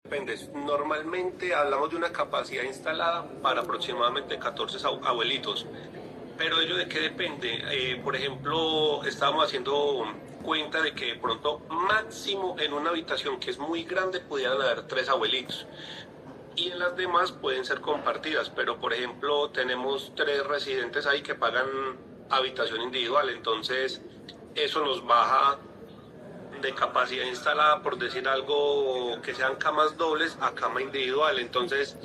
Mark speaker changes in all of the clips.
Speaker 1: Depende. Normalmente hablamos de una capacidad instalada para aproximadamente 14 abuelitos. Pero ello de qué depende. Por ejemplo, estábamos haciendo cuenta de que de pronto máximo en una habitación que es muy grande pudieran haber tres abuelitos. Y en las demás pueden ser compartidas, pero por ejemplo tenemos tres residentes ahí que pagan habitación individual, entonces eso nos baja de capacidad instalada, por decir algo, que sean camas dobles a cama individual. Entonces,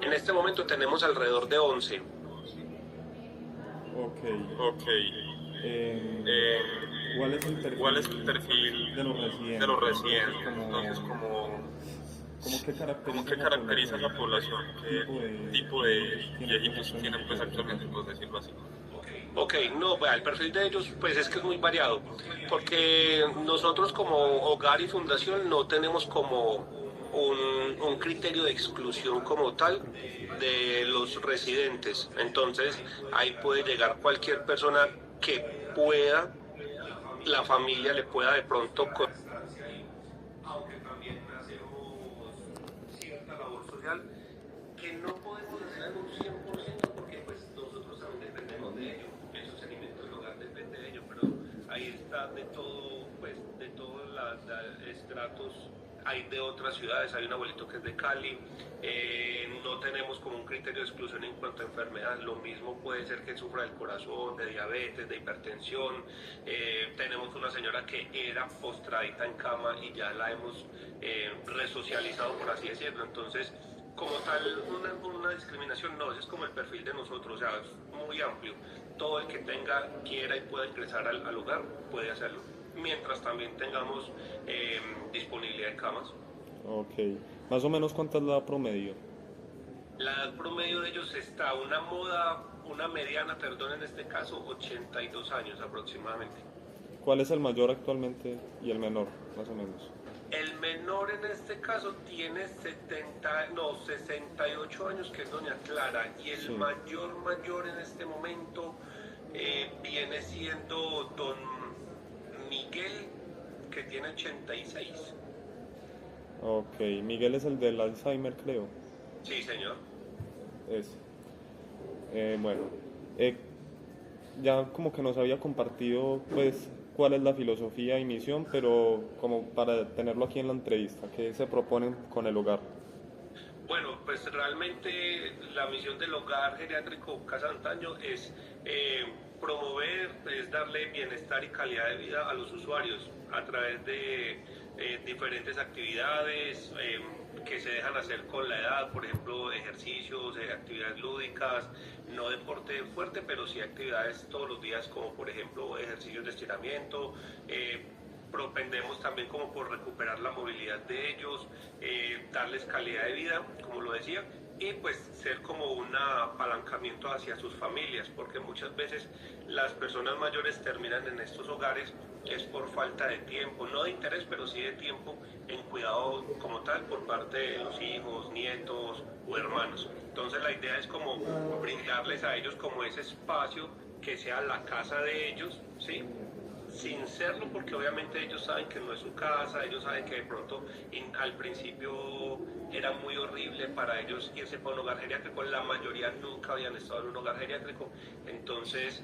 Speaker 1: en este momento tenemos alrededor de 11.
Speaker 2: Ok.
Speaker 1: Ok.
Speaker 2: Em,
Speaker 1: Eh,
Speaker 2: ¿Cuál es el
Speaker 1: ¿Cuál es
Speaker 2: perfil
Speaker 1: el perfil
Speaker 2: de los
Speaker 1: de los
Speaker 2: residentes? Entonces,
Speaker 1: residentes? Entonces,
Speaker 2: ¿cómo qué
Speaker 1: ¿cómo
Speaker 2: caracteriza
Speaker 1: qué
Speaker 2: esa
Speaker 1: caracteriza esa
Speaker 2: población?
Speaker 1: población?
Speaker 2: ¿Qué
Speaker 1: ¿Qué
Speaker 2: tipo de
Speaker 1: tipo de
Speaker 2: viejitos tienen pues
Speaker 1: viejitos tienen
Speaker 2: actualmente,
Speaker 1: pues
Speaker 2: por decirlo
Speaker 1: actualmente,
Speaker 2: así?
Speaker 1: por decirlo así? Ok, no, vea, el perfil de ellos pues es que es muy variado, porque nosotros como hogar y fundación no tenemos como un criterio de exclusión como tal de los residentes. Entonces ahí puede llegar cualquier persona que pueda, la familia le pueda de pronto, aunque también hacemos cierta labor social que no podemos hacer en un 100% porque pues nosotros también dependemos de ello, el sostenimiento del hogar depende de ello, pero ahí está de todo, pues de todos los estratos, hay de otras ciudades, hay un abuelito que es de Cali, no tenemos como un criterio de exclusión en cuanto a enfermedad, lo mismo puede ser que sufra del corazón, de diabetes, de hipertensión, tenemos una señora que era postradita en cama y ya la hemos resocializado, por así decirlo, entonces como tal una discriminación no, ese es como el perfil de nosotros, o sea, es muy amplio. Todo el que tenga, quiera y pueda ingresar al hogar puede hacerlo, mientras también tengamos disponibilidad de camas.
Speaker 2: Ok. Más o menos cuánta es la promedio.
Speaker 1: La edad promedio de ellos está una mediana, perdón, en este caso, 82 años aproximadamente.
Speaker 2: ¿Cuál es el mayor actualmente y el menor, más o menos?
Speaker 1: El menor en este caso tiene 68 años, que es doña Clara, y el
Speaker 2: Sí.
Speaker 1: mayor en este momento viene siendo don Miguel, que tiene 86.
Speaker 2: Ok. Miguel es el del Alzheimer, creo.
Speaker 1: Sí, señor.
Speaker 2: Es. Bueno. eh, ya como que nos había compartido pues cuál es la filosofía y misión, pero como para tenerlo aquí en la entrevista, ¿qué se proponen con el hogar?
Speaker 1: Bueno, pues realmente la misión del hogar geriátrico Casa Antaño es promover, es darle bienestar y calidad de vida a los usuarios a través de diferentes actividades que se dejan hacer con la edad, por ejemplo, ejercicios, actividades lúdicas, no deporte fuerte, pero sí actividades todos los días, como por ejemplo ejercicios de estiramiento. Propendemos también como por recuperar la movilidad de ellos, darles calidad de vida, como lo decía, y pues ser como un apalancamiento hacia sus familias, porque muchas veces las personas mayores terminan en estos hogares es por falta de tiempo, no de interés, pero sí de tiempo en cuidado como tal por parte de los hijos, nietos o hermanos. Entonces la idea es como brindarles a ellos como ese espacio que sea la casa de ellos, ¿sí? Sin serlo, porque obviamente ellos saben que no es su casa, ellos saben que de pronto al principio era muy horrible para ellos irse para un hogar geriátrico, la mayoría nunca habían estado en un hogar geriátrico, entonces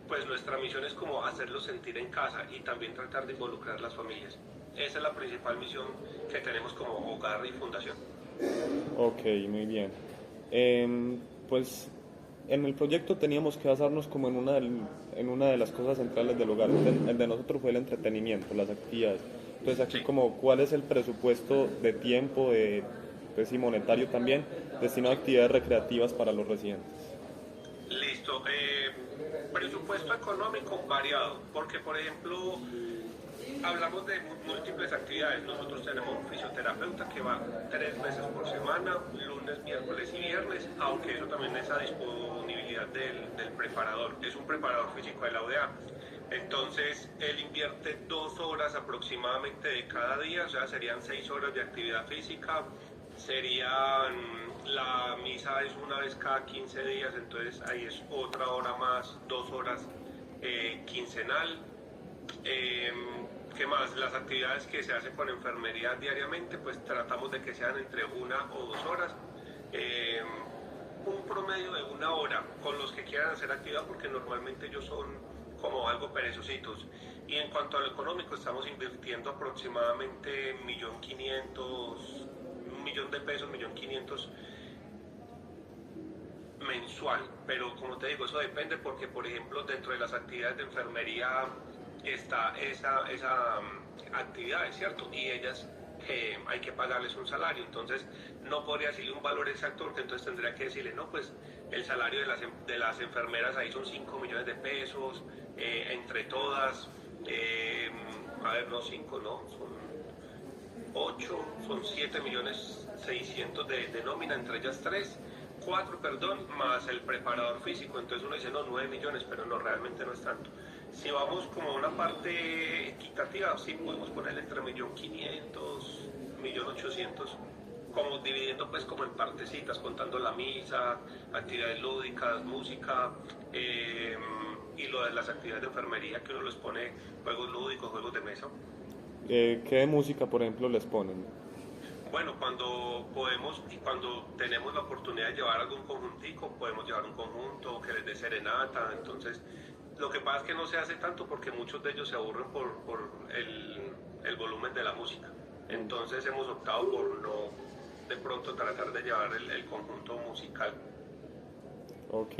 Speaker 1: pues nuestra misión es como hacerlos sentir en casa y también tratar de involucrar a las familias. Esa es la principal misión que tenemos como hogar y fundación.
Speaker 2: Ok, muy bien. Pues en el proyecto teníamos que basarnos como en una de las cosas centrales del hogar. El de nosotros fue el entretenimiento, las actividades. Entonces aquí
Speaker 1: Sí.
Speaker 2: como cuál es el presupuesto de tiempo, pues y monetario también, destinado a actividades recreativas para los residentes.
Speaker 1: Listo. Presupuesto económico variado, porque por ejemplo hablamos de múltiples actividades. Nosotros tenemos un fisioterapeuta que va 3 veces por semana, lunes, miércoles y viernes, aunque eso también es a disponibilidad del preparador. Es un preparador físico de la UDA. Entonces, él invierte 2 horas aproximadamente de cada día, o sea, serían 6 horas de actividad física, la misa es una vez cada 15 días, entonces ahí es otra hora más, 2 horas quincenal. Eh, ¿Qué más? Las actividades que se hacen con enfermería diariamente, pues tratamos de que sean entre 1 o 2 horas. Eh, un promedio de 1 hora con los que quieran hacer actividad, porque normalmente ellos son como algo perezositos. Y en cuanto a lo económico, estamos invirtiendo aproximadamente 1.500.000, 1.000.000 de pesos, 1.500.000 mensual, pero como te digo, eso depende porque, por ejemplo, dentro de las actividades de enfermería está esa actividad, ¿es cierto? Y ellas hay que pagarles un salario, entonces no podría decirle un valor exacto porque entonces tendría que decirle, no, pues el salario de las enfermeras ahí son 5 millones de pesos, entre todas, a ver, no 5, no, son 8, son 7.600.000 de nómina, entre ellas 3, 4, perdón, más el preparador físico. Entonces uno dice, no, 9 millones, pero no, realmente no es tanto. Si vamos como a una parte equitativa, sí podemos poner entre 1.500.000, 1.800.000, como dividiendo pues como en partecitas, contando la misa, actividades lúdicas, música, y lo de las actividades de enfermería que uno les pone juegos lúdicos, juegos de mesa.
Speaker 2: ¿Qué de música, por ejemplo, les ponen?
Speaker 1: Bueno, cuando podemos y cuando tenemos la oportunidad de llevar algún conjuntico, podemos llevar un conjunto que les dé serenata. Entonces, lo que pasa es que no se hace tanto porque muchos de ellos se aburren por el volumen de la música. Entonces hemos optado por no de pronto tratar de llevar el conjunto musical.
Speaker 2: Ok.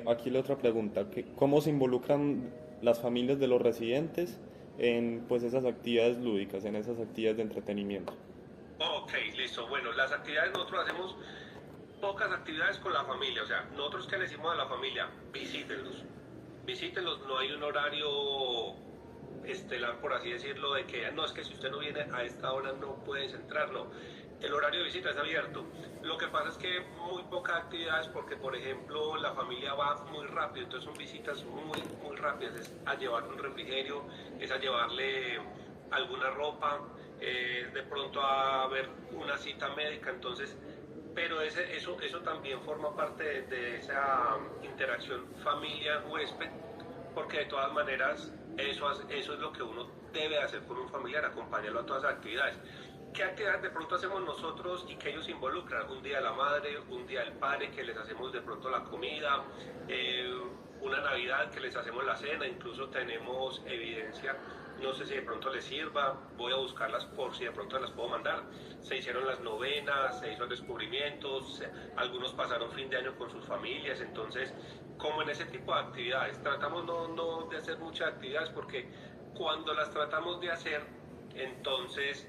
Speaker 2: Aquí la otra pregunta, ¿cómo se involucran las familias de los residentes en pues esas actividades lúdicas, en esas actividades de entretenimiento?
Speaker 1: Ok, listo. Bueno, las actividades nosotros hacemos pocas actividades con la familia. O sea, nosotros que le decimos a la familia, visítenlos. Visítenlos, no hay un horario estelar, por así decirlo, de que no, es que si usted no viene a esta hora no puedes entrar, no. El horario de visita es abierto. Lo que pasa es que muy pocas actividades porque, por ejemplo, la familia va muy rápido, entonces son visitas muy rápidas. Es a llevar un refrigerio, es a llevarle alguna ropa, de pronto a ver una cita médica, entonces, pero eso también forma parte de esa interacción familia-huésped, porque de todas maneras eso es lo que uno debe hacer con un familiar, acompañarlo a todas las actividades. ¿Qué actividades de pronto hacemos nosotros y que ellos involucran? Un día de la madre, un día del padre, que les hacemos de pronto la comida, una Navidad que les hacemos la cena, incluso tenemos evidencia, no sé si de pronto les sirva, voy a buscarlas por si de pronto las puedo mandar. Se hicieron las novenas, se hizo el descubrimiento, algunos pasaron fin de año con sus familias, entonces, como en ese tipo de actividades, tratamos no de hacer muchas actividades porque cuando las tratamos de hacer, entonces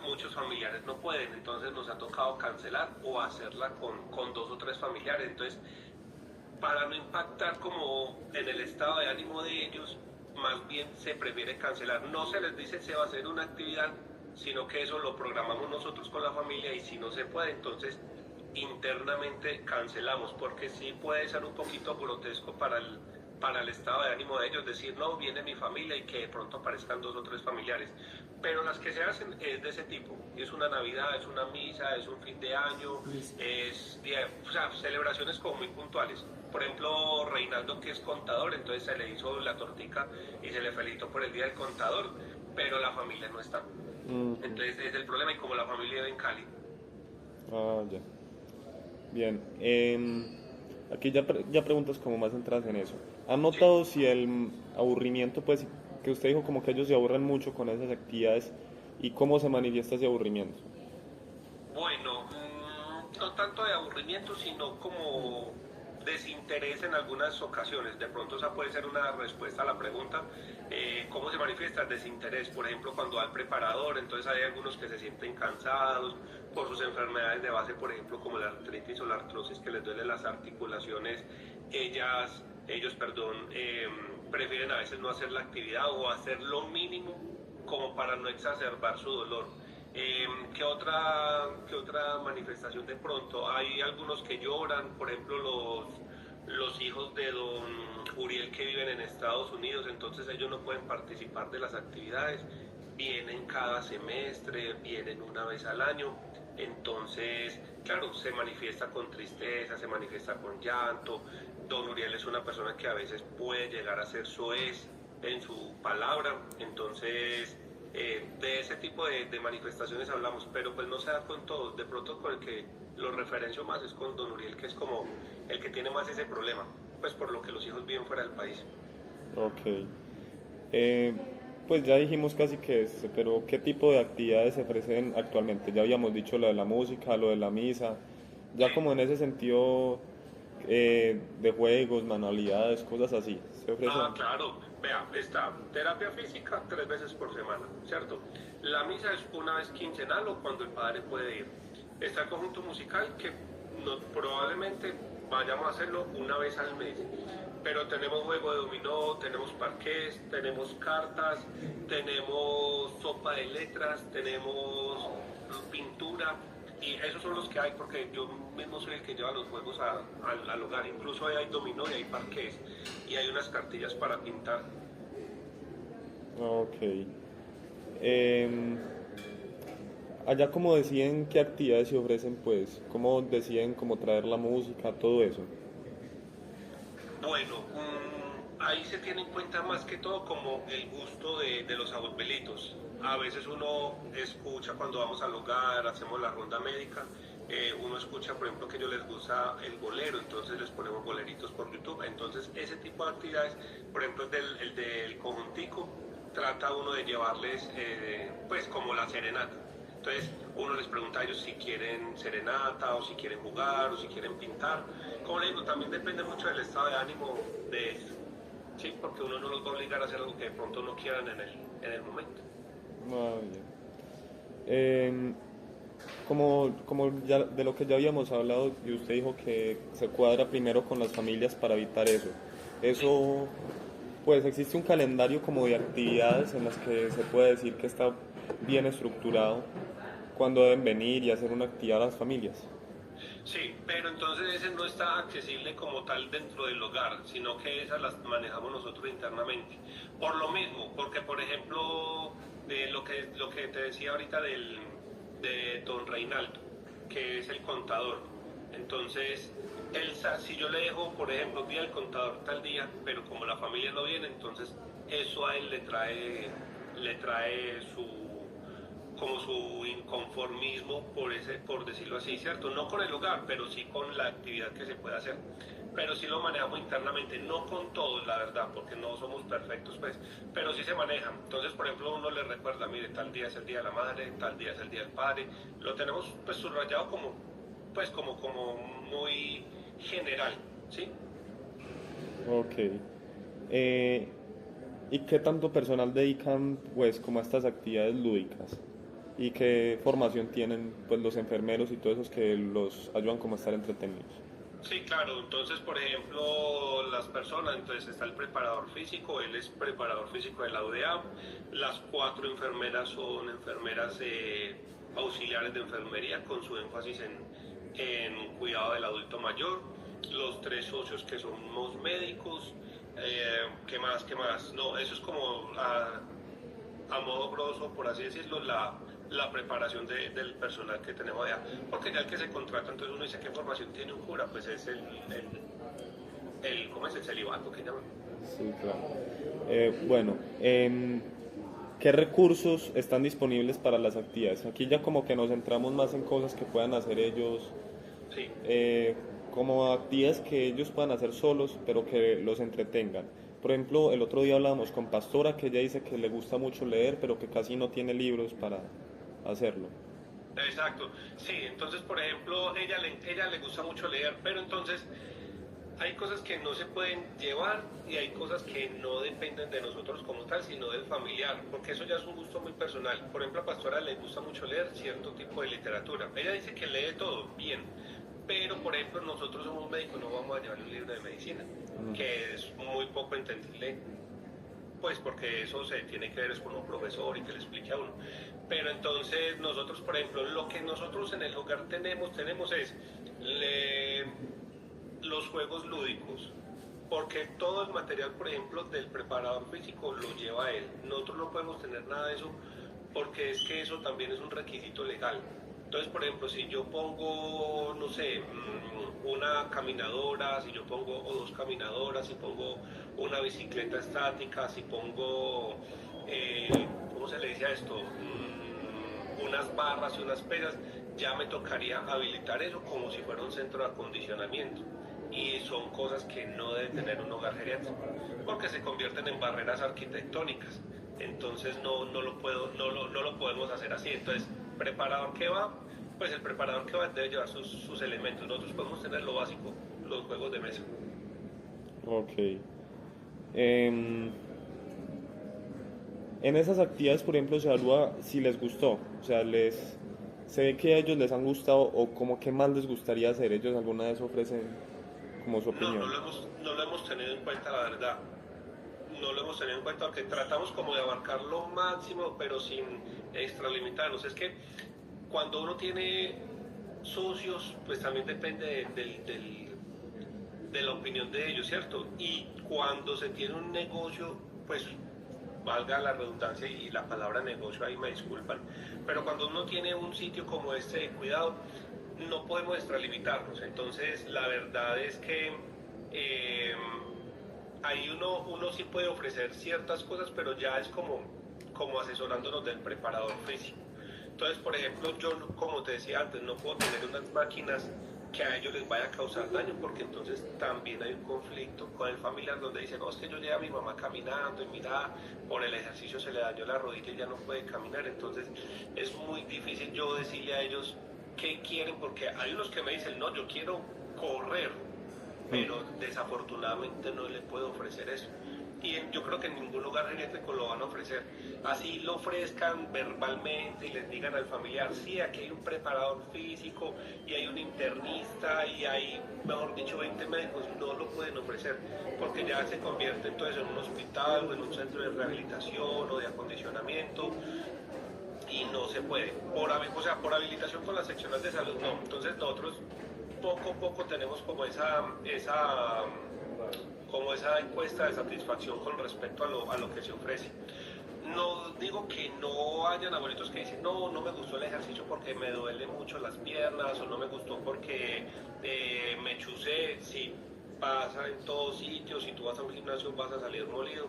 Speaker 1: muchos familiares no pueden, entonces nos ha tocado cancelar o hacerla con 2 o 3 familiares. Entonces, para no impactar como en el estado de ánimo de ellos, más bien se prefiere cancelar. No se les dice se va a hacer una actividad, sino que eso lo programamos nosotros con la familia y si no se puede, entonces internamente cancelamos, porque sí puede ser un poquito grotesco para el estado de ánimo de ellos, decir, no, viene mi familia y que de pronto aparezcan 2 o 3 familiares. Pero las que se hacen es de ese tipo, es una Navidad, es una misa, es un fin de año, o sea, celebraciones como muy puntuales. Por ejemplo, Reinaldo, que es contador, entonces se le hizo la tortica y se le felicitó por el Día del Contador, pero la familia no está. Entonces es el problema y como la familia vive en Cali.
Speaker 2: Ah, ya. Bien. Aquí ya preguntas como más centradas en eso. ¿Han notado si el aburrimiento, pues, que usted dijo como que ellos se aburren mucho con esas actividades y cómo se manifiesta ese aburrimiento?
Speaker 1: Bueno, no tanto de aburrimiento, sino como desinterés en algunas ocasiones. De pronto esa puede ser una respuesta a la pregunta. ¿Cómo se manifiesta el desinterés? Por ejemplo, cuando va al preparador, entonces hay algunos que se sienten cansados por sus enfermedades de base, por ejemplo, como la artritis o la artrosis, que les duele las articulaciones. Ellos, prefieren a veces no hacer la actividad o hacer lo mínimo como para no exacerbar su dolor. ¿Qué otra manifestación de pronto? Hay algunos que lloran, por ejemplo los hijos de don Uriel que viven en Estados Unidos, entonces ellos no pueden participar de las actividades, vienen cada semestre, vienen una vez al año, entonces, claro, se manifiesta con tristeza, se manifiesta con llanto. Don Uriel es una persona que a veces puede llegar a ser soez, en su palabra. Entonces, de ese tipo de manifestaciones hablamos, pero pues no se da con todos. De pronto con el que lo referencio más es con don Uriel, que es como el que tiene más ese problema, pues por lo que los hijos viven fuera del país.
Speaker 2: Ok. Eh, pues ya dijimos casi que pero ¿qué tipo de actividades se ofrecen actualmente? Ya habíamos dicho lo de la música, lo de la misa, ya
Speaker 1: Sí.
Speaker 2: como en ese sentido de juegos, manualidades, cosas así, se ofrecen.
Speaker 1: Ah, claro. Vea, está terapia física 3 veces por semana, ¿cierto? La misa es una vez quincenal o cuando el padre puede ir. Está el conjunto musical que probablemente vayamos a hacerlo una vez al mes. Pero tenemos juego de dominó, tenemos parqués, tenemos cartas, tenemos sopa de letras, tenemos pintura. Y esos son los que hay porque yo mismo soy el que lleva los juegos al hogar. Incluso ahí hay dominó y hay parqués y hay unas cartillas para pintar.
Speaker 2: Ok. Em, allá como deciden qué actividades se ofrecen, pues, cómo deciden cómo traer la música, todo eso.
Speaker 1: Bueno, ahí se tiene en cuenta más que todo como el gusto de los abuelitos. A veces uno escucha cuando vamos al hogar, hacemos la ronda médica, uno escucha, por ejemplo, que a ellos les gusta el bolero, entonces les ponemos boleritos por YouTube. Entonces, ese tipo de actividades, por ejemplo, el del conjuntico, trata uno de llevarles, pues, como la serenata. Entonces uno les pregunta a ellos si quieren serenata o si quieren jugar o si quieren pintar. Como les digo, también depende mucho del estado de ánimo de ellos, ¿sí? Porque uno no los va a obligar a hacer algo que de pronto no quieran en el momento.
Speaker 2: Ah, bien. Em, como ya de lo que ya habíamos hablado y usted dijo que se cuadra primero con las familias para evitar eso.
Speaker 1: Sí.
Speaker 2: Eso, pues existe un calendario como de actividades en las que se puede decir que está bien estructurado cuando deben venir y hacer una actividad a las familias.
Speaker 1: Sí, pero entonces ese no está accesible como tal dentro del hogar, sino que esas las manejamos nosotros internamente. Por lo mismo, porque por ejemplo, de lo que te decía ahorita de don Reinaldo, que es el contador. Entonces, si yo le dejo, por ejemplo, día del contador tal día, pero como la familia no viene, entonces eso a él le trae como su inconformismo por decirlo así, ¿cierto? No con el hogar, pero sí con la actividad que se puede hacer. Pero sí lo manejamos internamente, no con todos, la verdad, porque no somos perfectos, pues, pero sí se manejan. Entonces, por ejemplo, uno le recuerda, mire, tal día es el Día de la Madre, tal día es el Día del Padre. Lo tenemos, pues, subrayado como muy general, ¿sí?
Speaker 2: Ok. Eh, ¿Y qué tanto personal dedican pues como a estas actividades lúdicas? ¿Y qué formación tienen pues los enfermeros y todos esos que los ayudan como a estar entretenidos?
Speaker 1: Sí, claro. Entonces, por ejemplo, las personas, entonces está el preparador físico, él es preparador físico de la UDA, las 4 enfermeras son enfermeras auxiliares de enfermería con su énfasis en cuidado del adulto mayor, los 3 socios que somos médicos, ¿qué más? ¿Qué más? No, eso es como a modo grosso, por así decirlo, la preparación del personal que tenemos allá. Porque ya el que se contrata, entonces uno dice, ¿qué formación tiene un cura? Pues es ¿cómo es? El celibato que llaman.
Speaker 2: Sí, claro. Bueno, ¿qué recursos están disponibles para las actividades? Aquí ya como que nos centramos más en cosas que puedan hacer ellos,
Speaker 1: Sí.
Speaker 2: eh, como actividades que ellos puedan hacer solos, pero que los entretengan. Por ejemplo, el otro día hablábamos con Pastora, que ella dice que le gusta mucho leer, pero que casi no tiene libros para hacerlo.
Speaker 1: Exacto, sí, entonces por ejemplo, ella le gusta mucho leer, pero entonces hay cosas que no se pueden llevar y hay cosas que no dependen de nosotros como tal, sino del familiar, porque eso ya es un gusto muy personal. Por ejemplo, a Pastora le gusta mucho leer cierto tipo de literatura. Ella dice que lee todo, bien, pero por ejemplo nosotros somos médicos, no vamos a llevar un libro de medicina, que es muy poco entendible, pues porque eso se tiene que ver es con un profesor y que le explique a uno. Pero entonces nosotros, por ejemplo, lo que nosotros en el hogar tenemos es los juegos lúdicos, porque todo el material, por ejemplo, del preparador físico lo lleva él. Nosotros no podemos tener nada de eso porque es que eso también es un requisito legal. Entonces, por ejemplo, si yo pongo, no sé, una caminadora, si yo pongo o dos caminadoras, si pongo una bicicleta estática, si pongo, ¿cómo se le dice a esto? Unas barras y unas pesas, ya me tocaría habilitar eso como si fuera un centro de acondicionamiento. Y son cosas que no debe tener un hogar geriátrico, porque se convierten en barreras arquitectónicas. Entonces no lo podemos hacer así. Entonces, preparador que va, pues el preparador que va debe llevar sus elementos. Nosotros podemos tener lo básico, los juegos de mesa.
Speaker 2: Ok. Em, en esas actividades, por ejemplo, se evalúa si les gustó. O sea, se ve que a ellos les han gustado o como que más les gustaría hacer. Ellos alguna vez ofrecen como su
Speaker 1: No,
Speaker 2: opinión.
Speaker 1: no lo hemos tenido en cuenta, la verdad. No lo hemos tenido en cuenta porque tratamos como de abarcar lo máximo, pero sin extralimitarnos. Es que cuando uno tiene socios, pues también depende de la opinión de ellos, ¿cierto? Y cuando se tiene un negocio, pues valga la redundancia y la palabra negocio, ahí me disculpan, pero cuando uno tiene un sitio como este de cuidado, no podemos extralimitarnos. Entonces, la verdad es que ahí uno sí puede ofrecer ciertas cosas, pero ya es como asesorándonos del preparador físico. Entonces, por ejemplo, yo, como te decía antes, no puedo tener unas máquinas que a ellos les vaya a causar daño, porque entonces también hay un conflicto con el familiar donde dicen, no, es que yo llevo a mi mamá caminando y mira, por el ejercicio se le dañó la rodilla y ya no puede caminar. Entonces es muy difícil yo decirle a ellos qué quieren, porque hay unos que me dicen, no, yo quiero correr, pero desafortunadamente no le puedo ofrecer eso. Y yo creo que en ningún lugar geriátrico lo van a ofrecer. Así lo ofrezcan verbalmente y les digan al familiar, sí, aquí hay un preparador físico y hay un internista y hay, mejor dicho, 20 médicos, no lo pueden ofrecer, porque ya se convierte entonces en un hospital o en un centro de rehabilitación o de acondicionamiento y no se puede. O sea, por habilitación con las secciones de salud no. Entonces nosotros poco a poco tenemos como esa encuesta de satisfacción con respecto a lo que se ofrece. No digo que no hayan abuelitos que dicen, no, no me gustó el ejercicio porque me duele mucho las piernas, o no me gustó porque me chusé. Sí, pasa en todos sitios, si tú vas a un gimnasio vas a salir molido,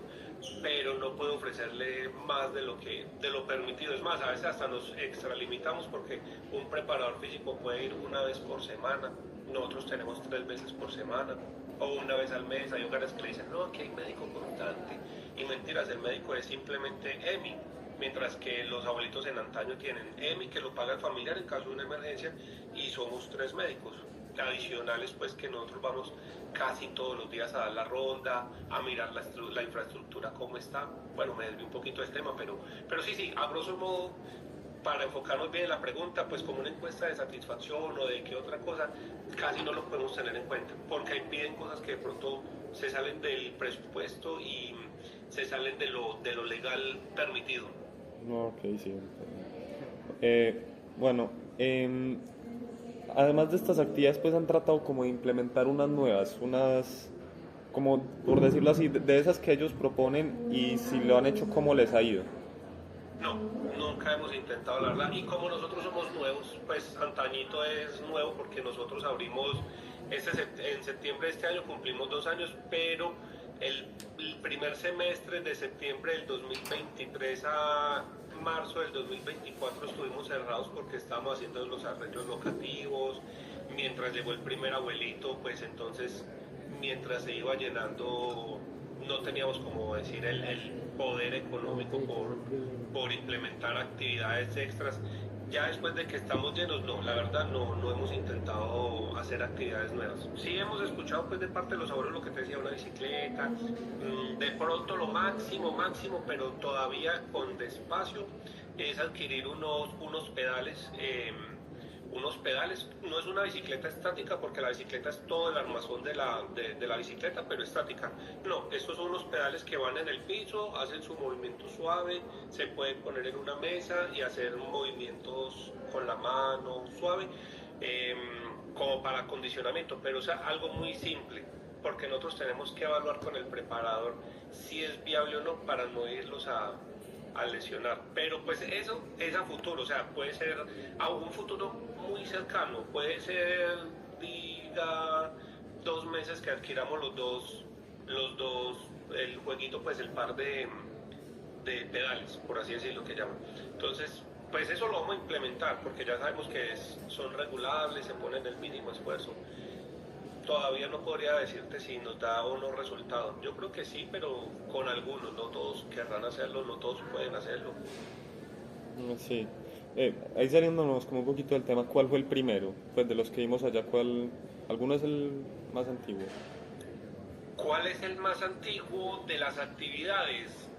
Speaker 1: pero no puedo ofrecerle más de lo permitido. Es más, a veces hasta nos extralimitamos porque un preparador físico puede ir una vez por semana, nosotros tenemos 3 veces por semana o una vez al mes. Hay hogares que le dicen, no, aquí hay médico constante, y mentiras, el médico es simplemente EMI, mientras que los abuelitos en antaño tienen EMI que lo paga el familiar en caso de una emergencia, y somos 3 médicos adicionales, pues que nosotros vamos casi todos los días a dar la ronda, a mirar la infraestructura cómo está. Bueno, me desvío un poquito del tema, pero sí, a grosso modo, para enfocarnos bien en la pregunta, pues como una encuesta de satisfacción o de qué otra cosa, casi no lo podemos tener en cuenta, porque ahí piden cosas que de pronto se salen del presupuesto y se salen de lo legal permitido.
Speaker 2: No, ok, sí. Bueno, además de estas actividades, pues han tratado como de implementar unas nuevas, unas, como por decirlo así, de esas que ellos proponen y si lo han hecho, ¿cómo les ha ido?
Speaker 1: No, nunca hemos intentado, la verdad. Y como nosotros somos nuevos, pues Antañito es nuevo porque nosotros abrimos, en septiembre de este año cumplimos 2 años, pero el primer semestre de septiembre del 2023 a marzo del 2024 estuvimos cerrados porque estábamos haciendo los arreglos locativos. Mientras llegó el primer abuelito, pues entonces, mientras se iba llenando, no teníamos, como decir, el poder económico por implementar actividades extras. Ya después de que estamos llenos, no, la verdad no hemos intentado hacer actividades nuevas. Sí hemos escuchado pues de parte de los abuelos lo que te decía, una bicicleta, de pronto lo máximo, pero todavía con despacio, es adquirir unos pedales. Unos pedales, no es una bicicleta estática porque la bicicleta es todo el armazón de la bicicleta, pero estática. No, estos son unos pedales que van en el piso, hacen su movimiento suave, se pueden poner en una mesa y hacer movimientos con la mano suave, como para acondicionamiento, pero es algo muy simple, porque nosotros tenemos que evaluar con el preparador si es viable o no para no irlos a lesionar. Pero pues eso es a futuro, o sea, puede ser a un futuro muy cercano, puede ser, diga, 2 meses que adquiramos el jueguito, pues el par de pedales, por así decirlo, que llaman. Entonces, pues eso lo vamos a implementar, porque ya sabemos que son regulables, se ponen el mínimo esfuerzo. Todavía no podría decirte si nos da o no resultado. Yo creo que sí, pero con algunos, no todos querrán hacerlo, no todos pueden hacerlo.
Speaker 2: Sí. Ahí saliéndonos como un poquito del tema, ¿cuál fue el primero? Pues de los que vimos allá, ¿alguno es el más antiguo?
Speaker 1: ¿Cuál es el más antiguo de las actividades?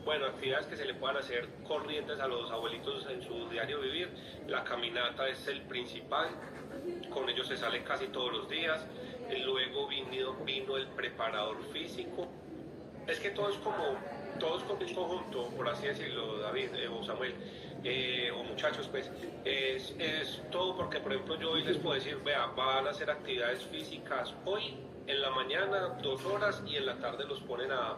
Speaker 1: Bueno, actividades que se le puedan hacer corrientes a los abuelitos en su diario vivir. La caminata es el principal, con ellos se sale casi todos los días. Luego vino el preparador físico. Es que todo es como un conjunto, por así decirlo, David o Samuel, o muchachos, pues, es todo porque, por ejemplo, yo hoy les puedo decir, vea, van a hacer actividades físicas hoy, en la mañana, 2 horas, y en la tarde los ponen a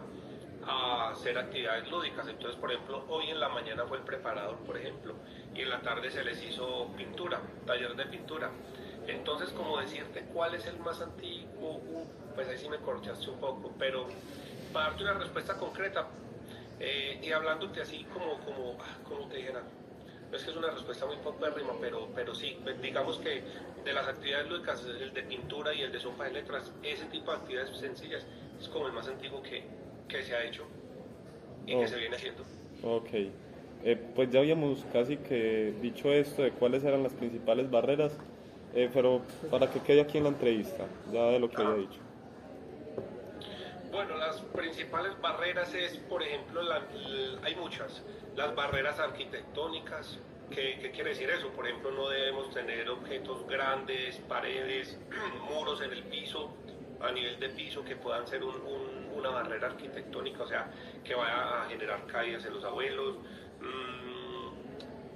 Speaker 1: hacer actividades lúdicas. Entonces, por ejemplo, hoy en la mañana fue el preparador, por ejemplo, y en la tarde se les hizo pintura, taller de pintura. Entonces, como decirte cuál es el más antiguo, pues ahí sí me corchaste un poco, pero para darte una respuesta concreta, y hablándote así como te dijera, no es que es una respuesta muy popérrima, pero sí, pues digamos que de las actividades lúdicas, el de pintura y el de sopa de letras, ese tipo de actividades sencillas es como el más antiguo que se ha hecho y que
Speaker 2: Oh,
Speaker 1: se viene haciendo.
Speaker 2: ok. Pues ya habíamos casi que dicho esto de cuáles eran las principales barreras, pero para que quede aquí en la entrevista, ya de lo que había
Speaker 1: Ajá.
Speaker 2: dicho.
Speaker 1: Bueno, las principales barreras es, por ejemplo, hay muchas. Las barreras arquitectónicas. ¿Qué quiere decir eso? Por ejemplo, no debemos tener objetos grandes, paredes, muros en el piso, a nivel de piso, que puedan ser una barrera arquitectónica, o sea, que vaya a generar caídas en los abuelos.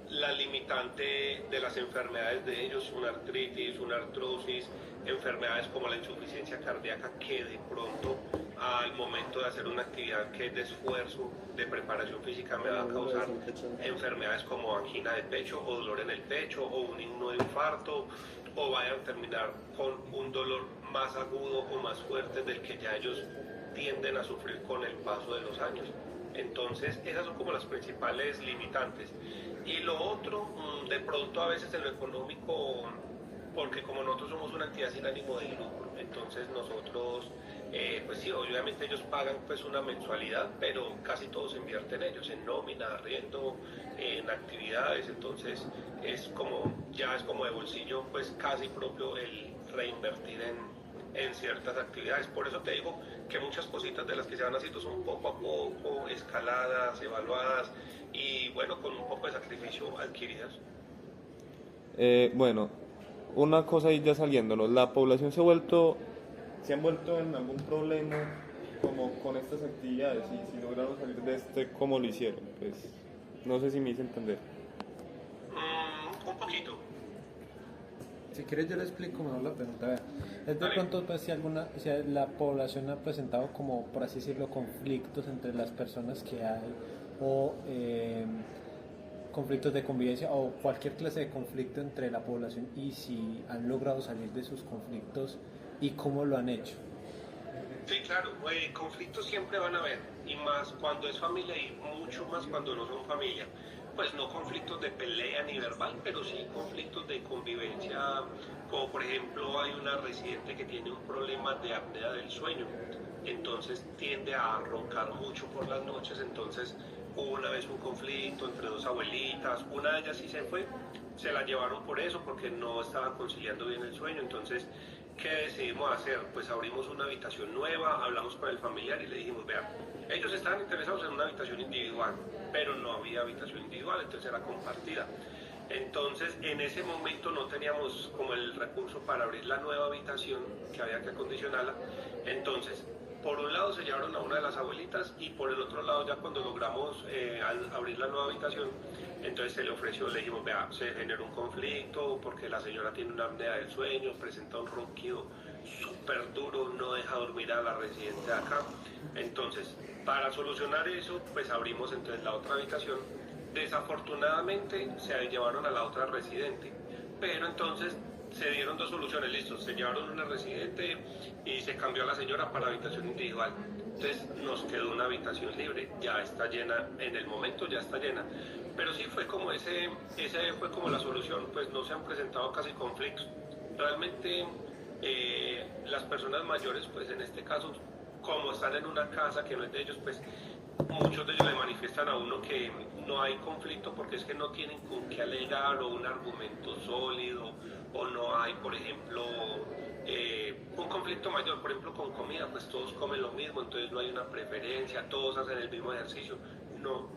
Speaker 1: La limitante de las enfermedades de ellos, una artritis, una artrosis, enfermedades como la insuficiencia cardíaca, que de pronto al momento de hacer una actividad que es de esfuerzo, de preparación física, me va a causar enfermedades como angina de pecho o dolor en el pecho o un nuevo infarto, o vayan a terminar con un dolor más agudo o más fuerte del que ya ellos tienden a sufrir con el paso de los años. Entonces, esas son como las principales limitantes. Y lo otro, de pronto a veces en lo económico, porque como nosotros somos una entidad sin ánimo de lucro, entonces nosotros, pues sí, obviamente ellos pagan pues una mensualidad, pero casi todos invierten ellos en nómina, arriendo, en actividades, entonces ya es como de bolsillo pues casi propio el reinvertir en ciertas actividades. Por eso te digo que muchas cositas de las que se van haciendo son poco a poco, escaladas, evaluadas y bueno, con un poco de sacrificio adquiridas.
Speaker 2: Bueno, una cosa ahí ya saliéndonos, la población se han vuelto en algún problema como con estas actividades y si lograron salir de este, ¿cómo lo hicieron? Pues no sé si me hice entender.
Speaker 1: Un poquito.
Speaker 3: Si quieres yo le explico mejor la pregunta. Vea. Es de
Speaker 1: Dale.
Speaker 3: pronto pues, si la población ha presentado como, por así decirlo, conflictos entre las personas que hay o conflictos de convivencia o cualquier clase de conflicto entre la población y si han logrado salir de sus conflictos y cómo lo han hecho.
Speaker 1: Sí, claro, conflictos siempre van a haber, y más cuando es familia y mucho más cuando no son familia. Pues no conflictos de pelea ni verbal, pero sí conflictos de convivencia, como por ejemplo hay una residente que tiene un problema de apnea del sueño, entonces tiende a roncar mucho por las noches, entonces hubo una vez un conflicto entre dos abuelitas, una de ellas sí se fue, se la llevaron por eso, porque no estaba conciliando bien el sueño, entonces ¿qué decidimos hacer? Pues abrimos una habitación nueva, hablamos con el familiar y le dijimos, vean, ellos estaban interesados en una habitación individual, pero no había habitación individual, entonces era compartida. Entonces, en ese momento no teníamos como el recurso para abrir la nueva habitación, que había que acondicionarla. Entonces, por un lado se llevaron a una de las abuelitas y por el otro lado ya cuando logramos abrir la nueva habitación, entonces se le ofreció, le dijimos, vea, se generó un conflicto porque la señora tiene una apnea del sueño, presenta un ronquido súper duro, no deja dormir a la residente de acá. Entonces, para solucionar eso, pues abrimos entonces la otra habitación. Desafortunadamente se llevaron a la otra residente, pero entonces se dieron dos soluciones, listo, se llevaron una residente y se cambió a la señora para habitación individual. Entonces nos quedó una habitación libre, ya está llena, en el momento ya está llena. Pero sí fue como ese fue como la solución, pues no se han presentado casi conflictos. Realmente las personas mayores, pues en este caso, como están en una casa que no es de ellos, pues muchos de ellos le manifiestan a uno que no hay conflicto porque es que no tienen con qué alegar o un argumento sólido, o no hay, por ejemplo, un conflicto mayor, por ejemplo, con comida, pues todos comen lo mismo, entonces no hay una preferencia, todos hacen el mismo ejercicio, no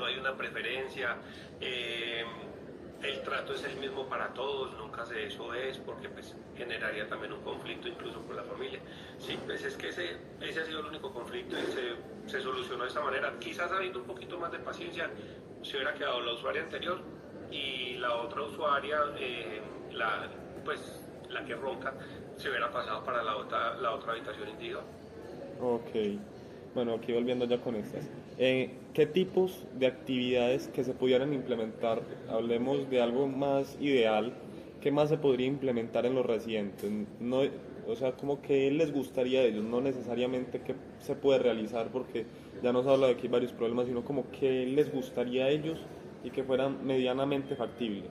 Speaker 1: hay una preferencia, el trato es el mismo para todos, nunca se eso es, porque pues generaría también un conflicto incluso con la familia. Sí, pues es que ese ha sido el único conflicto y se solucionó de esa manera. Quizás habiendo un poquito más de paciencia, se hubiera quedado la usuaria anterior y la otra usuaria, la que ronca, se hubiera pasado para la otra habitación individual.
Speaker 2: Ok, bueno, aquí volviendo ya con estas. ¿Qué tipos de actividades que se pudieran implementar? Hablemos de algo más ideal. ¿Qué más se podría implementar en los residentes? No, o sea, como que les gustaría a ellos, no necesariamente qué se puede realizar, porque ya nos habla de que hay varios problemas, sino como que les gustaría a ellos y que fueran medianamente factible.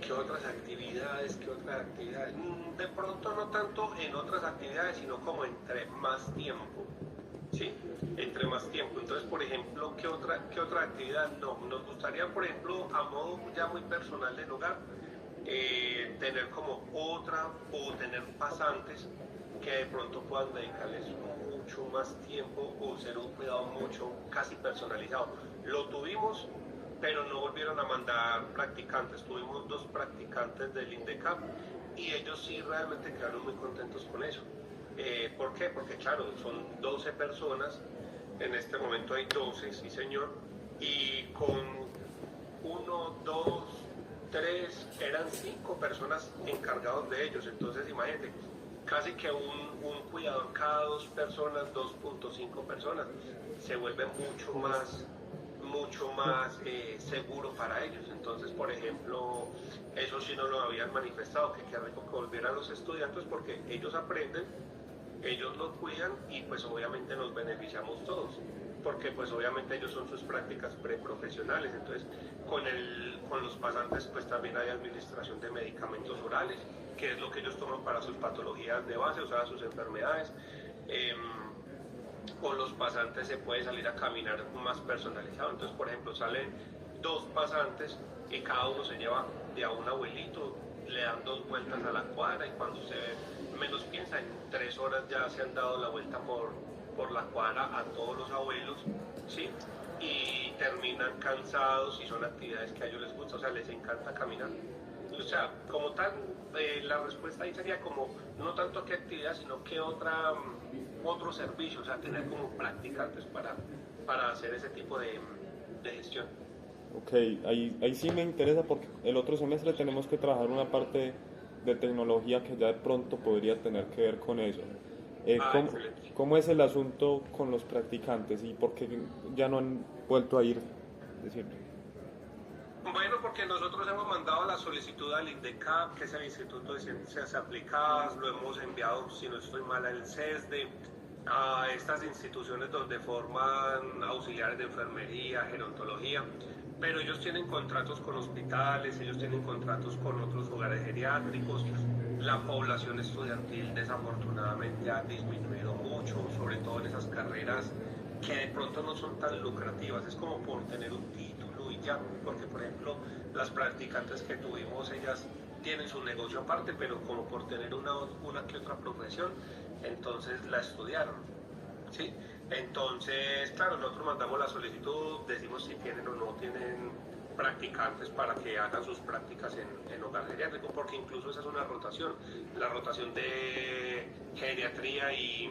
Speaker 1: ¿Qué otras actividades? De pronto no tanto en otras actividades, sino como entre más tiempo. ¿Sí? Entre más tiempo. Entonces, por ejemplo, ¿qué otra actividad? No, nos gustaría, por ejemplo, a modo ya muy personal del hogar, tener como otra o tener pasantes que de pronto puedan dedicarles mucho más tiempo o ser un cuidado mucho, casi personalizado. Lo tuvimos, pero no volvieron a mandar practicantes. Tuvimos 2 practicantes del INDECAP y ellos sí realmente quedaron muy contentos con eso. ¿Por qué? Porque claro, son 12 personas, en este momento hay 12, sí señor, y con 1, 2, 3, eran 5 personas encargados de ellos. Entonces imagínate, casi que un cuidador cada 2 personas, 2.5 personas, se vuelve mucho más seguro para ellos. Entonces, por ejemplo, eso sí no lo habían manifestado, que qué rico que volvieran los estudiantes porque ellos aprenden, ellos lo cuidan y pues obviamente nos beneficiamos todos, porque pues obviamente ellos son sus prácticas preprofesionales. Entonces, con los pasantes pues también hay administración de medicamentos orales, que es lo que ellos toman para sus patologías de base, o sea, sus enfermedades. Con los pasantes se puede salir a caminar más personalizado. Entonces, por ejemplo, salen 2 pasantes y cada uno se lleva de a un abuelito, le dan 2 vueltas a la cuadra y cuando se menos piensa, en 3 horas ya se han dado la vuelta por la cuadra a todos los abuelos, ¿sí? Y terminan cansados y son actividades que a ellos les gusta, o sea, les encanta caminar. O sea, como tal, la respuesta ahí sería como, no tanto qué actividad, sino qué otro servicio, o sea, tener como practicantes para hacer ese tipo de gestión.
Speaker 2: Ok, ahí sí me interesa porque el otro semestre tenemos que trabajar una parte de tecnología que ya de pronto podría tener que ver con eso.
Speaker 1: Excelente.
Speaker 2: ¿Cómo es el asunto con los practicantes y por qué ya no han vuelto a ir? Decirlo.
Speaker 1: Bueno, porque nosotros hemos mandado la solicitud al INDECAP, que es el Instituto de Ciencias Aplicadas, lo hemos enviado, si no estoy mal, al CESDE, a estas instituciones donde forman auxiliares de enfermería, gerontología, pero ellos tienen contratos con hospitales, ellos tienen contratos con otros hogares geriátricos. La población estudiantil desafortunadamente ha disminuido mucho, sobre todo en esas carreras que de pronto no son tan lucrativas, es como por tener un título y ya, porque por ejemplo las practicantes que tuvimos, ellas tienen su negocio aparte, pero como por tener una que otra profesión, entonces la estudiaron, ¿sí? Entonces, claro, nosotros mandamos la solicitud, decimos si tienen o no tienen practicantes para que hagan sus prácticas en hogar geriátrico, porque incluso esa es una rotación, la rotación de geriatría y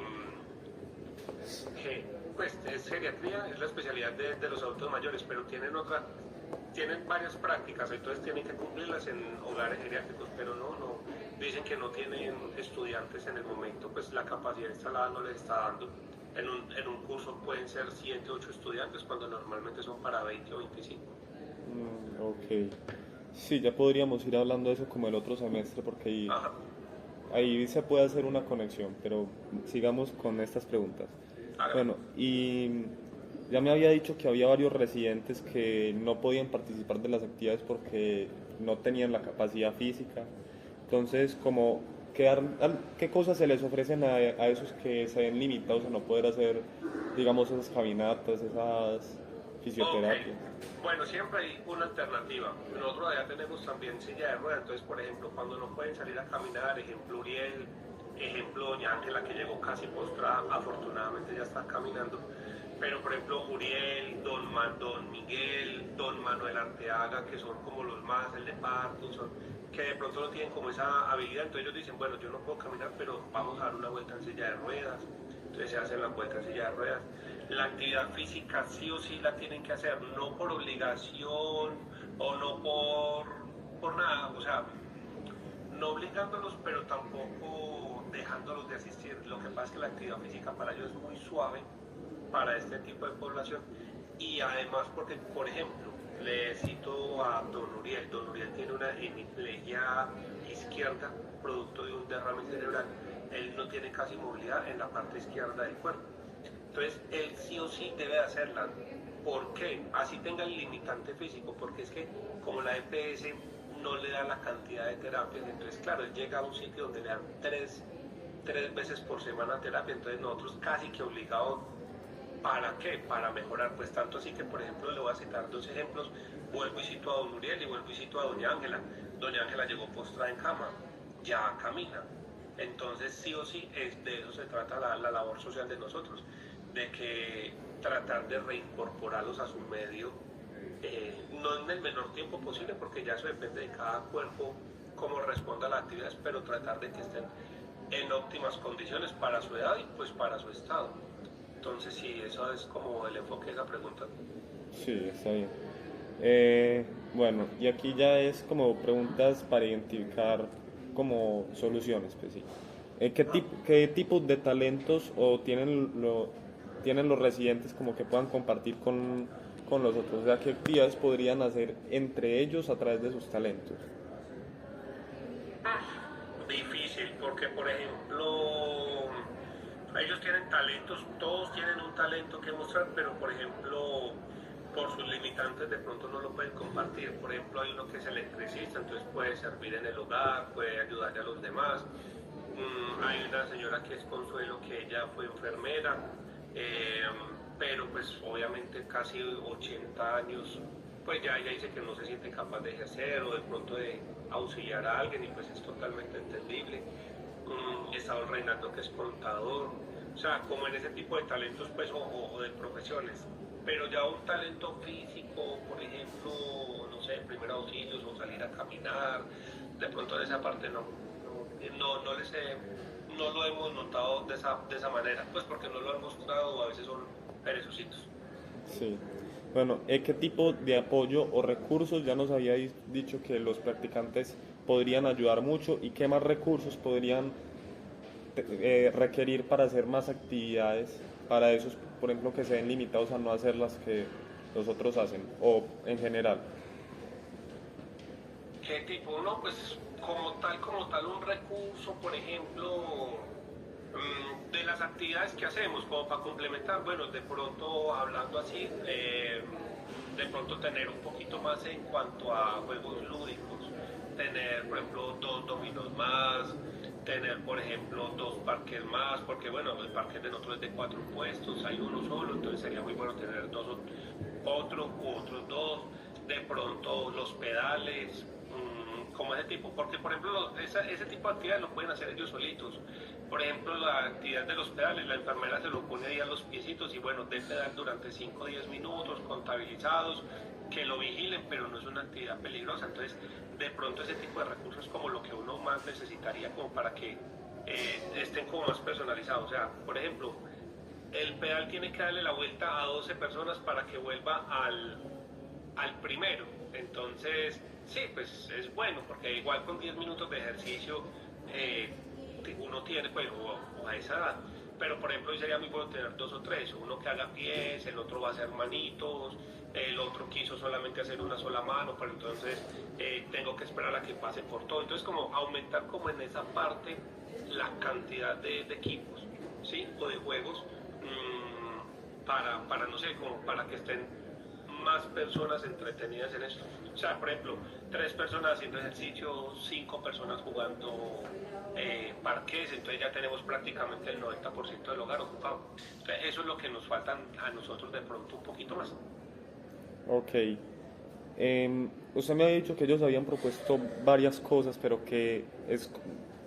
Speaker 1: pues es geriatría, es la especialidad de los adultos mayores, pero tienen otra tienen varias prácticas, entonces tienen que cumplirlas en hogares geriátricos, pero no, dicen que no tienen estudiantes en el momento, pues la capacidad instalada no les está dando. En un curso pueden ser 7, 8 estudiantes, cuando normalmente son para 20 o 25.
Speaker 2: Ok. Sí, ya podríamos ir hablando de eso como el otro semestre, porque
Speaker 1: Ajá.
Speaker 2: ahí se puede hacer una conexión, pero sigamos con estas preguntas.
Speaker 1: Hágale.
Speaker 2: Bueno, y ya me había dicho que había varios residentes que no podían participar de las actividades porque no tenían la capacidad física. Entonces, como, ¿qué cosas se les ofrecen a esos que se ven limitados a no poder hacer, digamos, esas caminatas, esas fisioterapias?
Speaker 1: Ok, bueno, siempre hay una alternativa. Nosotros allá tenemos también silla de ruedas, entonces, por ejemplo, cuando no pueden salir a caminar, ejemplo Uriel, ejemplo Doña Ángela, que llegó casi postrada, afortunadamente ya está caminando, pero por ejemplo Uriel, Don Miguel, Don Manuel Arteaga, que son como los más, el de Parkinson, que de pronto no tienen como esa habilidad, entonces ellos dicen, bueno, yo no puedo caminar, pero vamos a dar una vuelta en silla de ruedas, entonces se hacen la vuelta en silla de ruedas. La actividad física sí o sí la tienen que hacer, no por obligación o no por nada, o sea, no obligándolos, pero tampoco dejándolos de asistir. Lo que pasa es que la actividad física para ellos es muy suave para este tipo de población, y además porque, por ejemplo, le cito a Don Uriel. Don Uriel tiene una hemiplegia izquierda producto de un derrame cerebral. Él no tiene casi movilidad en la parte izquierda del cuerpo. Entonces, él sí o sí debe hacerla. ¿Por qué? Así tenga el limitante físico, porque es que como la EPS no le da la cantidad de terapias, entonces claro, él llega a un sitio donde le dan tres veces por semana terapia, entonces nosotros casi que obligados. ¿Para qué? Para mejorar, pues tanto así que, por ejemplo, le voy a citar dos ejemplos. Vuelvo y cito a Don Uriel y vuelvo y cito a Doña Ángela. Doña Ángela llegó postrada en cama, ya camina. Entonces, sí o sí, de eso se trata la labor social de nosotros, de que tratar de reincorporarlos a su medio, no en el menor tiempo posible, porque ya eso depende de cada cuerpo, cómo responda a las actividades, pero tratar de que estén en óptimas condiciones para su edad y pues para su estado. Entonces sí, eso es como el enfoque de esa pregunta.
Speaker 2: Sí, está bien. Bueno, y aquí ya es como preguntas para identificar como soluciones, pues sí. ¿Qué tipos de talentos o tienen los residentes como que puedan compartir con los otros? O sea, ¿qué actividades podrían hacer entre ellos a través de sus talentos?
Speaker 1: Difícil, porque por ejemplo, ellos tienen talentos, todos tienen un talento que mostrar, pero por ejemplo, por sus limitantes de pronto no lo pueden compartir. Por ejemplo, hay uno que es electricista, entonces puede servir en el hogar, puede ayudarle a los demás. Hay una señora que es Consuelo, que ella fue enfermera, eh, pero pues obviamente casi 80 años, pues ya ella dice que no se siente capaz de ejercer o de pronto de auxiliar a alguien, y pues es totalmente entendible. Está don Reinaldo, que es contador, o sea, como en ese tipo de talentos pues o de profesiones, pero ya un talento físico, por ejemplo, no sé, primeros auxilios o salir a caminar, de pronto en esa parte no lo hemos notado de esa manera, pues porque no lo han mostrado, a veces son perezositos.
Speaker 2: Sí. Bueno, ¿qué tipo de apoyo o recursos? Ya nos habíais dicho que los practicantes podrían ayudar mucho, y qué más recursos podrían requerir para hacer más actividades para esos, por ejemplo, que se ven limitados a no hacer las que los otros hacen, o en general.
Speaker 1: ¿Qué tipo? No, pues como tal un recurso, por ejemplo, de las actividades que hacemos, como para complementar, bueno, de pronto hablando así, de pronto tener un poquito más en cuanto a juegos lúdicos, tener, por ejemplo, 2 dominos más, tener, por ejemplo, 2 parques más, porque bueno, el parque de nosotros es de 4 puestos, hay uno solo, entonces sería muy bueno tener otro u otros dos, de pronto los pedales, como ese tipo, porque por ejemplo ese tipo de actividades lo pueden hacer ellos solitos. Por ejemplo, la actividad de los pedales, la enfermera se lo pone ahí a los piecitos y bueno, de pedal durante 5 o 10 minutos, contabilizados, que lo vigilen, pero no es una actividad peligrosa. Entonces, de pronto ese tipo de recursos es como lo que uno más necesitaría como para que estén como más personalizados. O sea, por ejemplo, el pedal tiene que darle la vuelta a 12 personas para que vuelva al primero. Entonces, sí, pues es bueno, porque igual con 10 minutos de ejercicio uno tiene, pues, o a esa edad. Pero por ejemplo, hoy sería muy bueno tener dos o tres, uno que haga pies, el otro va a hacer manitos, el otro quiso solamente hacer una sola mano, pero entonces tengo que esperar a que pase por todo. Entonces como aumentar como en esa parte la cantidad de equipos, ¿sí? O de juegos para, no sé, como para que estén más personas entretenidas en esto. O sea, por ejemplo, 3 personas haciendo ejercicio, 5 personas jugando parques, entonces ya tenemos prácticamente el 90% del hogar ocupado. Entonces, eso es lo que nos falta a nosotros de pronto un poquito más.
Speaker 2: Ok. Usted me ha dicho que ellos habían propuesto varias cosas, pero que es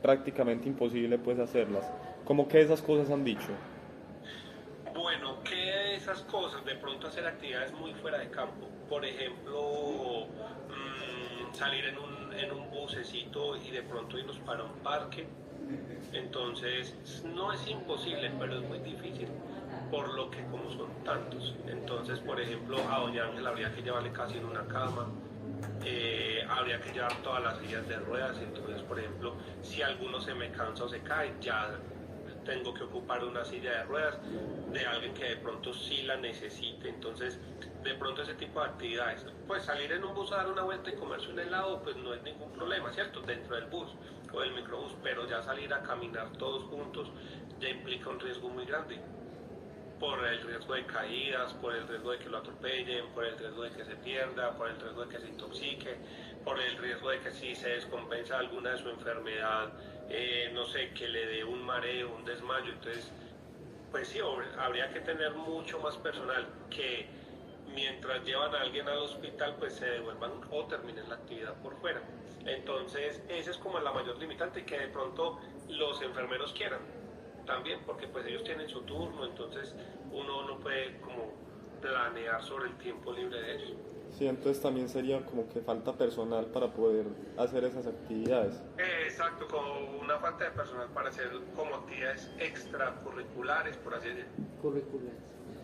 Speaker 2: prácticamente imposible pues hacerlas. ¿Cómo que esas cosas han dicho?
Speaker 1: Bueno, que esas cosas, de pronto hacer actividades muy fuera de campo, por ejemplo, salir en un bucecito y de pronto irnos para un parque, entonces no es imposible, pero es muy difícil, por lo que como son tantos, entonces por ejemplo a doña Ángela habría que llevarle casi en una cama, habría que llevar todas las sillas de ruedas, entonces por ejemplo si alguno se me cansa o se cae, ya tengo que ocupar una silla de ruedas de alguien que de pronto sí la necesite, entonces de pronto ese tipo de actividades, pues salir en un bus a dar una vuelta y comerse un helado, pues no es ningún problema, ¿cierto? Dentro del bus o del microbús, pero ya salir a caminar todos juntos ya implica un riesgo muy grande por el riesgo de caídas, por el riesgo de que lo atropellen, por el riesgo de que se pierda, por el riesgo de que se intoxique, por el riesgo de que si se descompensa alguna de su enfermedad, no sé, que le dé un mareo, un desmayo. Entonces, pues sí, habría que tener mucho más personal que mientras llevan a alguien al hospital, pues se devuelvan o terminen la actividad por fuera. Entonces, esa es como la mayor limitante, que de pronto los enfermeros quieran también, porque pues ellos tienen su turno, entonces uno no puede como planear sobre el tiempo libre de ellos.
Speaker 2: Sí, entonces también sería como que falta personal para poder hacer esas actividades.
Speaker 1: Exacto, como una falta de personal para hacer como actividades extracurriculares, por así decirlo.
Speaker 4: Curriculares.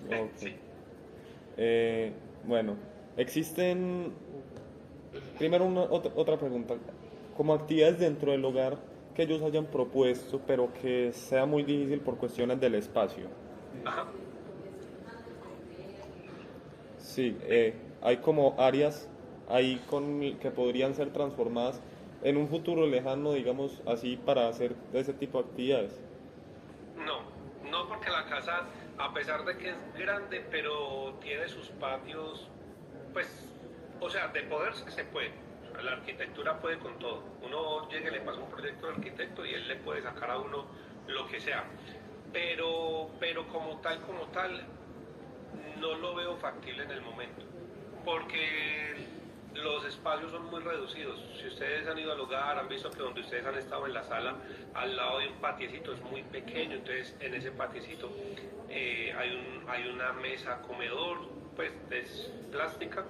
Speaker 2: Ok.
Speaker 1: Sí.
Speaker 2: Bueno, existen, primero otra pregunta, como actividades dentro del hogar que ellos hayan propuesto, pero que sea muy difícil por cuestiones del espacio.
Speaker 1: Ajá.
Speaker 2: Sí, hay como áreas ahí que podrían ser transformadas en un futuro lejano, digamos así, para hacer ese tipo de actividades.
Speaker 1: No, no porque la casa, a pesar de que es grande, pero tiene sus patios, pues, o sea, de poderse se puede. O sea, la arquitectura puede con todo. Uno llega y le pasa un proyecto al arquitecto y él le puede sacar a uno lo que sea. Pero como tal, no lo veo factible en el momento. Porque los espacios son muy reducidos. Si ustedes han ido al hogar, han visto que donde ustedes han estado en la sala, al lado de un patiecito es muy pequeño, entonces en ese patiecito hay una mesa comedor, pues es plástica,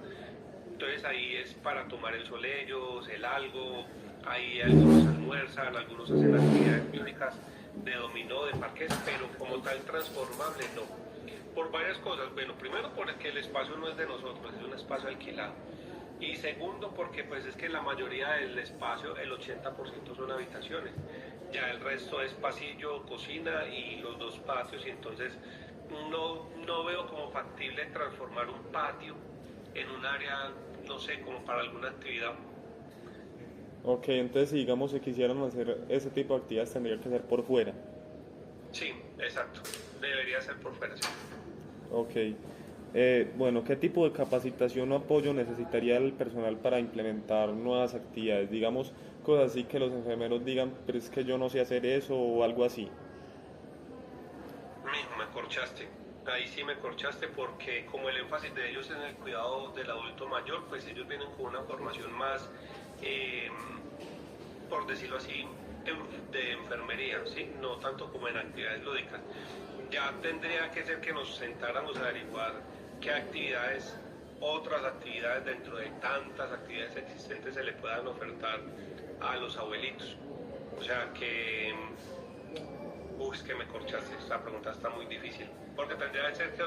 Speaker 1: entonces ahí es para tomar el sol ellos, el algo, ahí algunos almuerzan, algunos hacen actividades físicas de dominó, de parques, pero como tal transformable no. Por varias cosas. Bueno, primero porque el espacio no es de nosotros, es un espacio alquilado. Y segundo porque pues es que la mayoría del espacio, el 80% son habitaciones. Ya el resto es pasillo, cocina y los dos patios y entonces no veo como factible transformar un patio en un área, no sé, como para alguna actividad.
Speaker 2: Ok, entonces si digamos se quisieran hacer ese tipo de actividades tendría que ser por fuera.
Speaker 1: Sí, exacto. Debería ser por fuera, sí.
Speaker 2: Ok. Bueno, ¿qué tipo de capacitación o apoyo necesitaría el personal para implementar nuevas actividades? Digamos, cosas así que los enfermeros digan, pero es que yo no sé hacer eso o algo así.
Speaker 1: Mijo, me corchaste. Ahí sí me corchaste porque como el énfasis de ellos es en el cuidado del adulto mayor, pues ellos vienen con una formación más, eh, por decirlo así, de enfermería, ¿sí? No tanto como en actividades lúdicas. Ya tendría que ser que nos sentáramos a averiguar qué actividades, otras actividades dentro de tantas actividades existentes se le puedan ofertar a los abuelitos. O sea que es que me corchaste, esta pregunta está muy difícil, porque tendría que ser que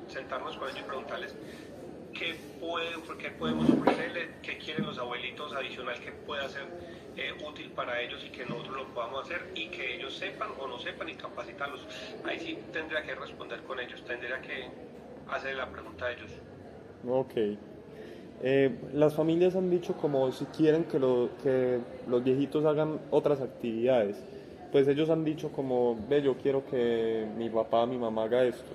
Speaker 1: sentarnos con ellos y preguntarles qué podemos ofrecerle, qué quieren los abuelitos adicional que pueda ser útil para ellos y que nosotros lo podamos hacer y que ellos sepan o no sepan y capacitarlos. Ahí sí tendría que responder con ellos, tendría que hacer la pregunta a ellos.
Speaker 2: Ok. Las familias han dicho como si quieren que los viejitos hagan otras actividades. Pues ellos han dicho como, ve, yo quiero que mi papá, mi mamá haga esto.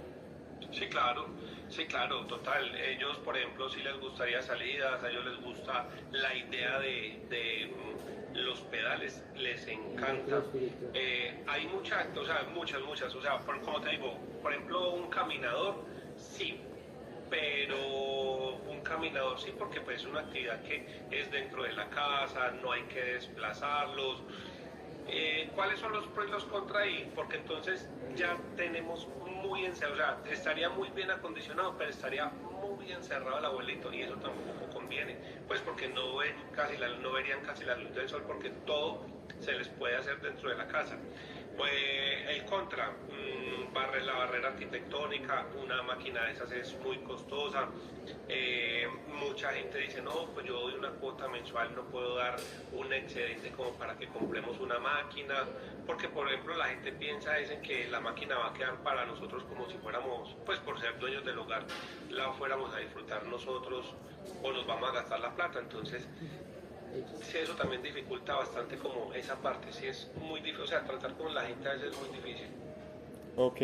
Speaker 1: Sí, claro, total. Ellos, por ejemplo, si les gustaría salidas, a ellos les gusta la idea de los pedales, les encanta. Hay muchas, o sea, muchas, o sea, como te digo, por ejemplo, un caminador, sí, pero un caminador sí, porque pues es una actividad que es dentro de la casa, no hay que desplazarlos. ¿Cuáles son los pros y los contras ahí? Porque entonces ya tenemos muy encerrado, o sea, estaría muy bien acondicionado, pero estaría muy encerrado el abuelito y eso tampoco conviene, pues porque no verían casi la luz del sol porque todo se les puede hacer dentro de la casa. Pues el contra, la barrera arquitectónica, una máquina de esas es muy costosa. Mucha gente dice, no, pues yo doy una cuota mensual, no puedo dar un excedente como para que compremos una máquina, porque por ejemplo la gente piensa es en que la máquina va a quedar para nosotros como si fuéramos, pues por ser dueños del hogar, la fuéramos a disfrutar nosotros o nos vamos a gastar la plata, entonces sí, eso también dificulta bastante como esa parte, sí es muy difícil, o sea, tratar con la gente a veces es muy difícil.
Speaker 2: Ok.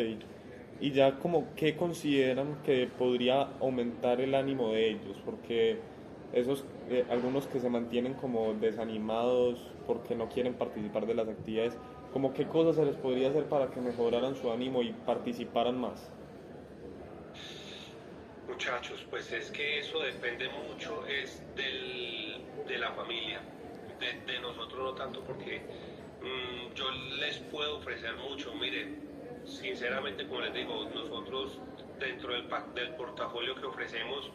Speaker 2: Y ya como, ¿qué consideran que podría aumentar el ánimo de ellos? Porque esos, algunos que se mantienen como desanimados porque no quieren participar de las actividades, como qué cosas se les podría hacer para que mejoraran su ánimo y participaran más.
Speaker 1: Muchachos, pues es que eso depende mucho, es de la familia, de nosotros no tanto porque yo les puedo ofrecer mucho, miren, sinceramente como les digo, nosotros dentro del portafolio que ofrecemos,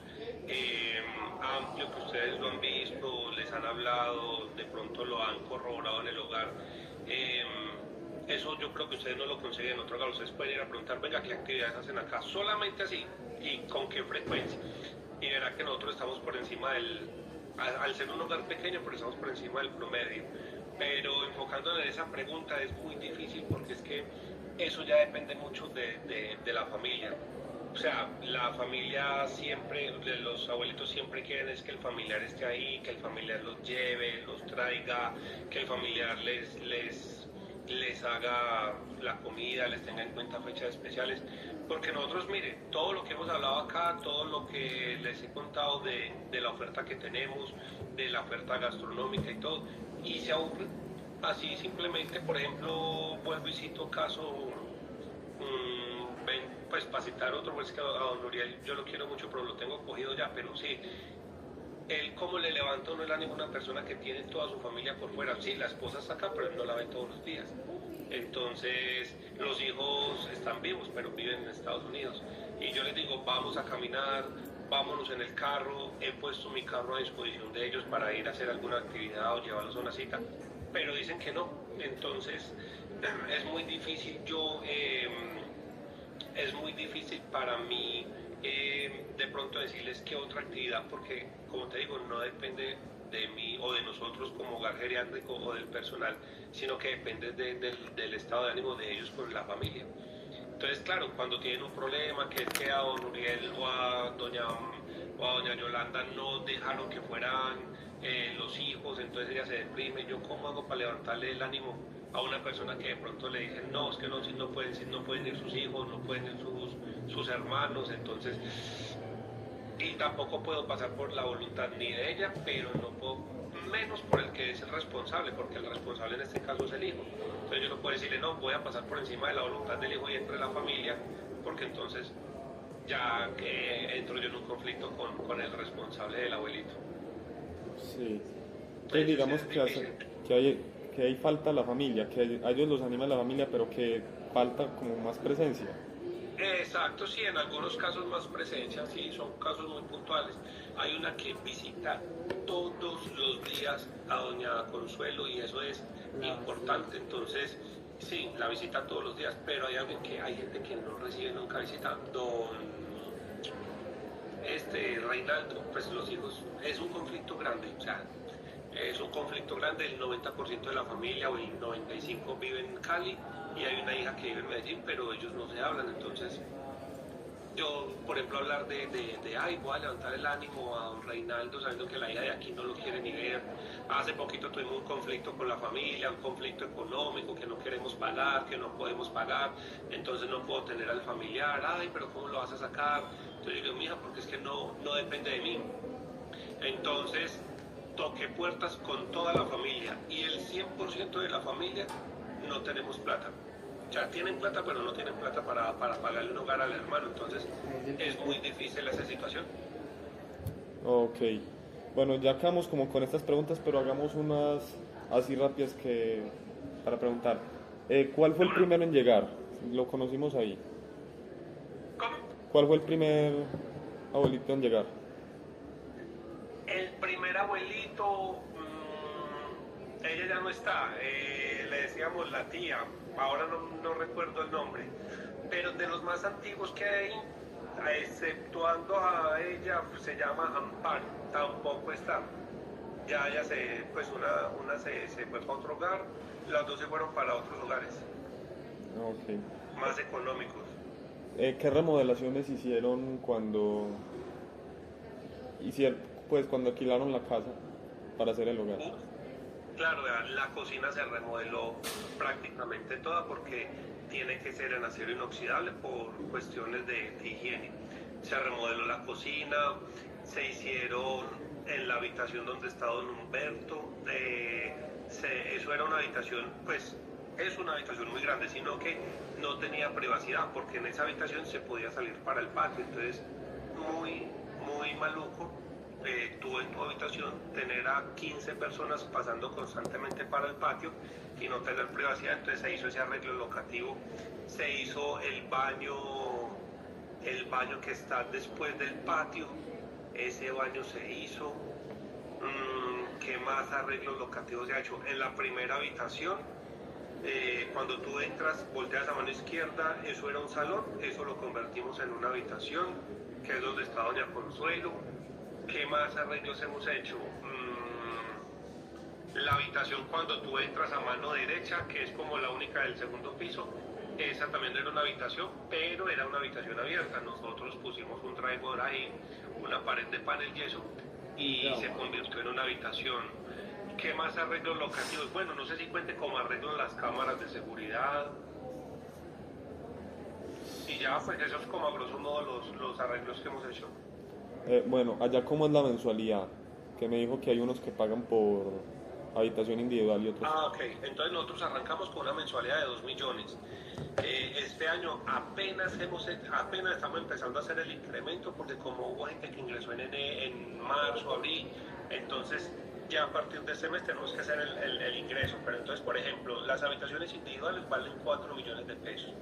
Speaker 1: amplio que ustedes lo han visto, les han hablado, de pronto lo han corroborado en el hogar, eso yo creo que ustedes no lo consiguen en otro lugar. Ustedes pueden ir a preguntar, venga, ¿qué actividades hacen acá? Solamente así y con qué frecuencia. Y verá que nosotros estamos por encima al ser un hogar pequeño, pero estamos por encima del promedio. Pero enfocándonos en esa pregunta es muy difícil porque es que eso ya depende mucho de la familia. O sea, la familia siempre, los abuelitos siempre quieren es que el familiar esté ahí, que el familiar los lleve, los traiga, que el familiar les haga la comida, les tenga en cuenta fechas especiales, porque nosotros, mire, todo lo que hemos hablado acá, todo lo que les he contado de la oferta que tenemos, de la oferta gastronómica y todo, y se aburren, así simplemente, por ejemplo, vuelvo y cito caso, pues para citar otro, pues que a don Uriel yo lo quiero mucho, pero lo tengo cogido ya, pero sí, él como le levanta uno el ánimo a una persona que tiene toda su familia por fuera. Sí, la esposa está acá, pero él no la ve todos los días. Entonces, los hijos están vivos, pero viven en Estados Unidos. Y yo les digo, vamos a caminar, vámonos en el carro. He puesto mi carro a disposición de ellos para ir a hacer alguna actividad o llevarlos a una cita. Pero dicen que no. Entonces, es muy difícil es muy difícil para mí de pronto decirles qué otra actividad, porque como te digo, no depende de mí o de nosotros como hogar geriátrico o del personal, sino que depende del estado de ánimo de ellos con la familia. Entonces, claro, cuando tienen un problema, que es que a don Uriel o a doña Yolanda no dejaron que fueran los hijos, entonces ella se deprime. ¿Yo cómo hago para levantarle el ánimo a una persona que de pronto le dicen, no, es que no, no pueden ir sus hijos, no pueden ir sus hermanos? Entonces, y tampoco puedo pasar por la voluntad ni de ella, pero no puedo, menos por el que es el responsable, porque el responsable en este caso es el hijo. Entonces yo no puedo decirle, no, voy a pasar por encima de la voluntad del hijo y entre la familia, porque entonces ya que entro yo en un conflicto con el responsable del abuelito.
Speaker 2: Sí. Entonces digamos que hay falta la familia, que a ellos los anima la familia, pero que falta como más presencia.
Speaker 1: Exacto, sí, en algunos casos más presencia, sí, son casos muy puntuales. Hay una que visita todos los días a doña Consuelo y eso es importante. Entonces, sí, la visita todos los días, pero hay gente que no recibe nunca visita. Reinaldo, pues los hijos, es un conflicto grande, o sea, es un conflicto grande, el 90% de la familia o el 95% vive en Cali y hay una hija que vive en Medellín, pero ellos no se hablan, entonces yo, por ejemplo, hablar ay, voy a levantar el ánimo a don Reinaldo sabiendo que la hija de aquí no lo quiere ni ver. Hace poquito tuvimos un conflicto con la familia, un conflicto económico, que no queremos pagar, que no podemos pagar, entonces no puedo tener al familiar, ay, pero ¿cómo lo vas a sacar? Entonces yo digo, mija, porque es que no depende de mí. Entonces, toqué puertas con toda la familia y el 100% de la familia no tenemos plata. O sea, tienen plata, pero no tienen plata para pagarle un hogar al hermano. Entonces, es muy difícil esa situación.
Speaker 2: Ok. Bueno, ya acabamos como con estas preguntas, pero hagamos unas así rápidas para preguntar. ¿Cuál fue el primero en llegar? Lo conocimos ahí.
Speaker 1: ¿Cómo?
Speaker 2: ¿Cuál fue el primer abuelito en llegar?
Speaker 1: El primer abuelito, ella ya no está, le decíamos la tía, ahora no recuerdo el nombre, pero de los más antiguos que hay, exceptuando a ella, se llama Amparo, tampoco está. Ya pues una se fue para otro hogar, las dos se fueron para otros lugares,
Speaker 2: Ok.
Speaker 1: más económicos.
Speaker 2: ¿Qué remodelaciones hicieron cuando alquilaron la casa para hacer el hogar?
Speaker 1: Claro, la cocina se remodeló prácticamente toda porque tiene que ser en acero inoxidable por cuestiones de higiene. Se remodeló la cocina, se hicieron en la habitación donde está don Humberto, eso era una habitación, pues es una habitación muy grande, sino que no tenía privacidad porque en esa habitación se podía salir para el patio, entonces muy maluco. Tú en tu habitación tener a 15 personas pasando constantemente para el patio y no tener privacidad, entonces se hizo ese arreglo locativo, se hizo el baño que está después del patio, ese baño se hizo. ¿Qué más arreglos locativos se ha hecho? En la primera habitación, cuando tú entras, volteas a mano izquierda, eso era un salón, eso lo convertimos en una habitación, que es donde está doña Consuelo. ¿Qué más arreglos hemos hecho? La habitación cuando tú entras a mano derecha, que es como la única del segundo piso, esa también era una habitación, pero era una habitación abierta. Nosotros pusimos un drywall ahí, una pared de panel yeso, y se convirtió en una habitación. ¿Qué más arreglos locativos? Bueno, no sé si cuente como arreglo las cámaras de seguridad. Y ya, pues eso es como a grosso modo los arreglos que hemos hecho.
Speaker 2: Bueno, allá cómo es la mensualidad, que me dijo que hay unos que pagan por habitación individual y otros.
Speaker 1: Ok, entonces nosotros arrancamos con una mensualidad de 2 millones. Este año apenas estamos empezando a hacer el incremento porque como hubo gente que ingresó en marzo, abril, entonces ya a partir de este mes tenemos que hacer el ingreso. Pero entonces, por ejemplo, las habitaciones individuales valen 4 millones de pesos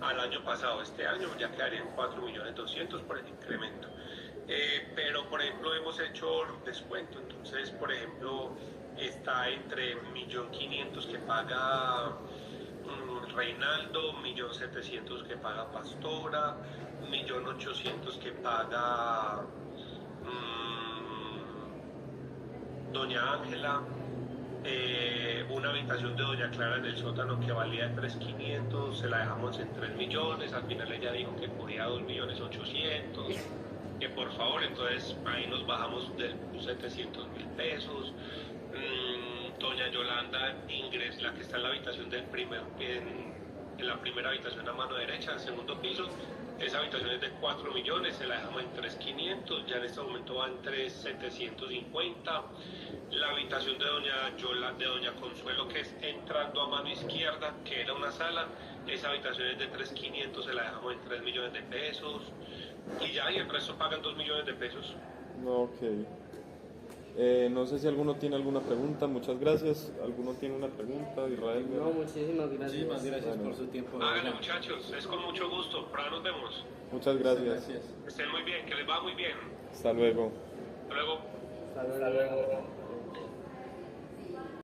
Speaker 1: al año pasado. Este año ya quedarían 4.200.000 por el incremento. Pero por ejemplo hemos hecho descuento, entonces por ejemplo está entre 1.500.000 que paga Reinaldo, 1.700.000 que paga Pastora, 1.800.000 que paga Doña Ángela, una habitación de Doña Clara en el sótano que valía 3.500.000, se la dejamos en 3 millones, al final ella dijo que podía 2.800.000. Que por favor, entonces ahí nos bajamos de 700.000 pesos. Doña Yolanda Ingres, la que está en la habitación en la primera habitación a mano derecha, el segundo piso, esa habitación es de 4 millones, se la dejamos en 3.500, ya en este momento va en 3.750. La habitación de doña Consuelo, que es entrando a mano izquierda, que era una sala, esa habitación es de 3.500, se la dejamos en 3 millones de pesos. Y ya, y el resto pagan 2 millones de pesos.
Speaker 2: Ok. No sé si alguno tiene alguna pregunta. Muchas gracias. ¿Alguno tiene una pregunta, Israel?
Speaker 4: No, muchísimas gracias.
Speaker 3: Muchísimas gracias
Speaker 2: Bueno.
Speaker 3: por su tiempo.
Speaker 1: Háganle, muchachos, es con mucho gusto. Por ahí nos vemos.
Speaker 2: Muchas gracias.
Speaker 1: Estén muy bien, que les va muy bien.
Speaker 2: Hasta luego.
Speaker 1: Hasta luego.
Speaker 4: Hasta luego.